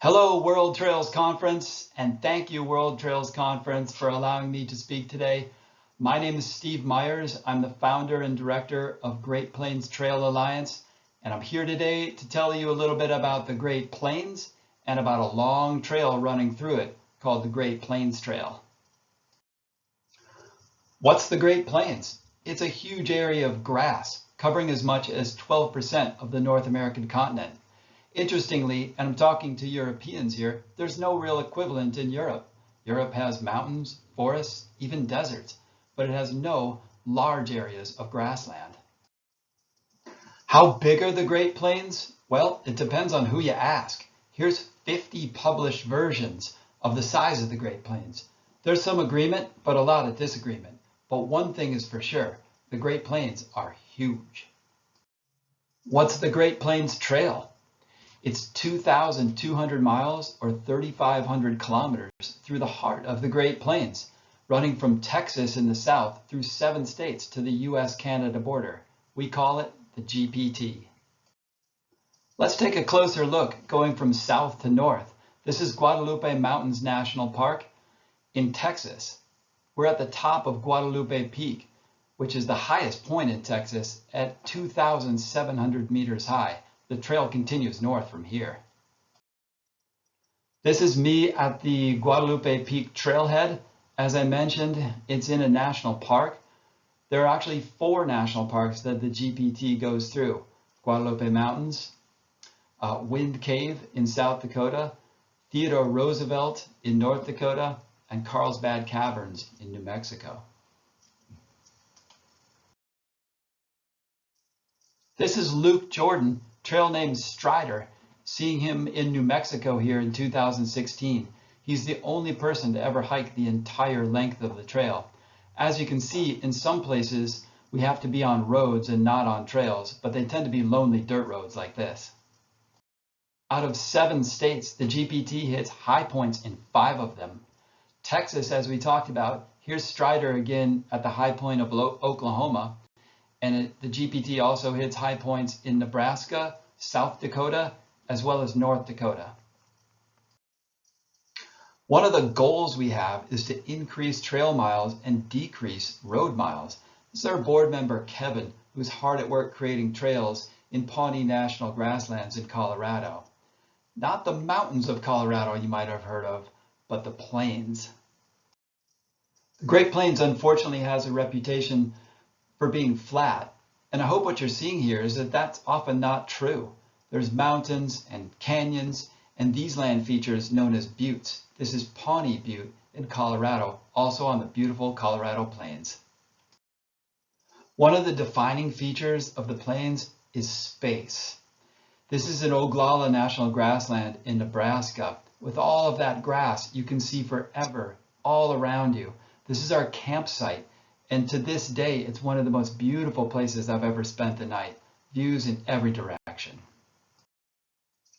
Hello, World Trails Conference, and thank you, World Trails Conference, for allowing me to speak today. My name is Steve Myers. I'm the founder and director of Great Plains Trail Alliance, and I'm here today to tell you a little bit about the Great Plains and about a long trail running through it called the Great Plains Trail. What's the Great Plains? It's a huge area of grass, covering as much as 12% of the North American continent. Interestingly, and I'm talking to Europeans here, there's no real equivalent in Europe. Europe has mountains, forests, even deserts, but it has no large areas of grassland. How big are the Great Plains? Well, it depends on who you ask. Here's 50 published versions of the size of the Great Plains. There's some agreement, but a lot of disagreement. But one thing is for sure, the Great Plains are huge. What's the Great Plains Trail? It's 2,200 miles or 3,500 kilometers through the heart of the Great Plains, running from Texas in the south through 7 states to the US-Canada border. We call it the GPT. Let's take a closer look going from south to north. This is Guadalupe Mountains National Park in Texas. We're at the top of Guadalupe Peak, which is the highest point in Texas at 2,700 meters high. The trail continues north from here. This is me at the Guadalupe Peak trailhead. As I mentioned, it's in a national park. There are actually 4 national parks that the GPT goes through. Guadalupe Mountains, Wind Cave in South Dakota, Theodore Roosevelt in North Dakota, and Carlsbad Caverns in New Mexico. This is Luke Jordan, trail name Strider, seeing him in New Mexico here in 2016. He's the only person to ever hike the entire length of the trail. As you can see, in some places we have to be on roads and not on trails, but they tend to be lonely dirt roads like this. Out of 7 states, the GPT hits high points in 5 of them. Texas, as we talked about, here's Strider again at the high point of Oklahoma. And the GPT also hits high points in Nebraska, South Dakota, as well as North Dakota. One of the goals we have is to increase trail miles and decrease road miles. This is our board member, Kevin, who's hard at work creating trails in Pawnee National Grasslands in Colorado. Not the mountains of Colorado you might have heard of, but the plains. The Great Plains unfortunately has a reputation for being flat. And I hope what you're seeing here is that that's often not true. There's mountains and canyons and these land features known as buttes. This is Pawnee Butte in Colorado, also on the beautiful Colorado Plains. One of the defining features of the plains is space. This is an Oglala National Grassland in Nebraska. With all of that grass, you can see forever all around you. This is our campsite. And to this day, it's one of the most beautiful places I've ever spent the night. Views in every direction.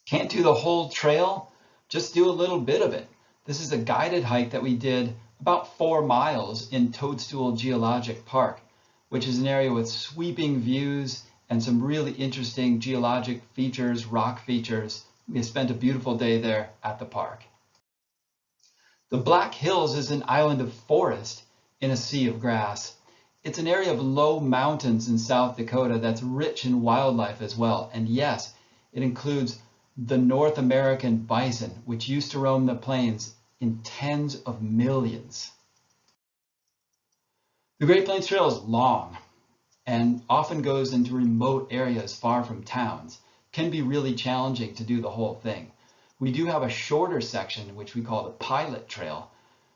Can't do the whole trail, just do a little bit of it. This is a guided hike that we did about 4 miles in Toadstool Geologic Park, which is an area with sweeping views and some really interesting geologic features, rock features. We spent a beautiful day there at the park. The Black Hills is an island of forest in a sea of grass. It's an area of low mountains in South Dakota that's rich in wildlife as well. And yes, it includes the North American bison, which used to roam the plains in tens of millions. The Great Plains Trail is long and often goes into remote areas far from towns. It can be really challenging to do the whole thing. We do have a shorter section, which we call the Pilot Trail,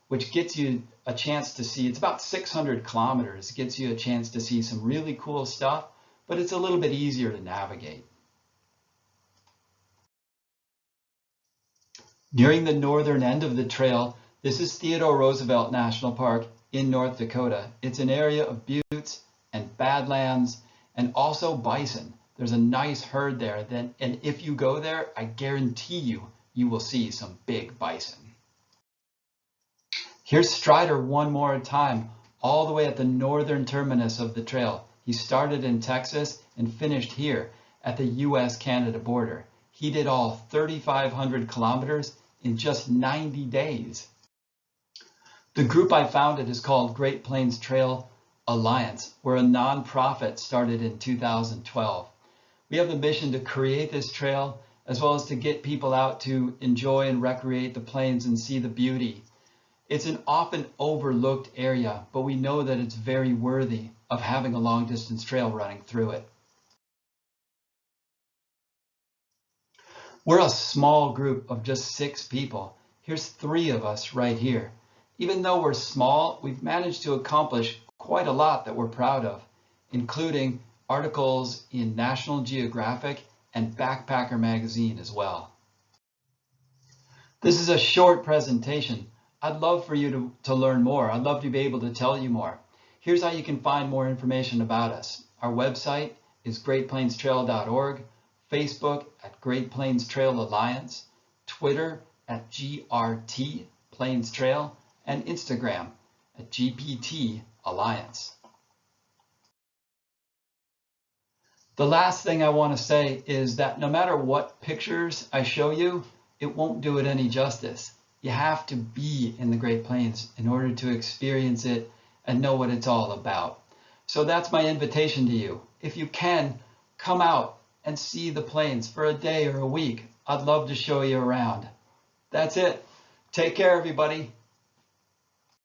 which gets you a chance to see, it's about 600 kilometers, gets you a chance to see some really cool stuff, but it's a little bit easier to navigate. Nearing the northern end of the trail, this is Theodore Roosevelt National Park in North Dakota. It's an area of buttes and badlands and also bison. There's a nice herd there, and if you go there, I guarantee you will see some big bison. Here's Strider one more time, all the way at the northern terminus of the trail. He started in Texas and finished here at the US-Canada border. He did all 3,500 kilometers in just 90 days. The group I founded is called Great Plains Trail Alliance. We're a nonprofit started in 2012. We have the mission to create this trail as well as to get people out to enjoy and recreate the plains and see the beauty. It's an often overlooked area, but we know that it's very worthy of having a long distance trail running through it. We're a small group of just 6 people. Here's 3 of us right here. Even though we're small, we've managed to accomplish quite a lot that we're proud of, including articles in National Geographic and Backpacker magazine as well. This is a short presentation. I'd love for you to learn more. I'd love to be able to tell you more. Here's how you can find more information about us. Our website is greatplainstrail.org, Facebook at Great Plains Trail Alliance, Twitter at GRT Plains Trail, and Instagram at GPT Alliance. The last thing I want to say is that no matter what pictures I show you, it won't do it any justice. You have to be in the Great Plains in order to experience it and know what it's all about. So that's my invitation to you. If you can, come out and see the plains for a day or a week. I'd love to show you around. That's it. Take care, everybody.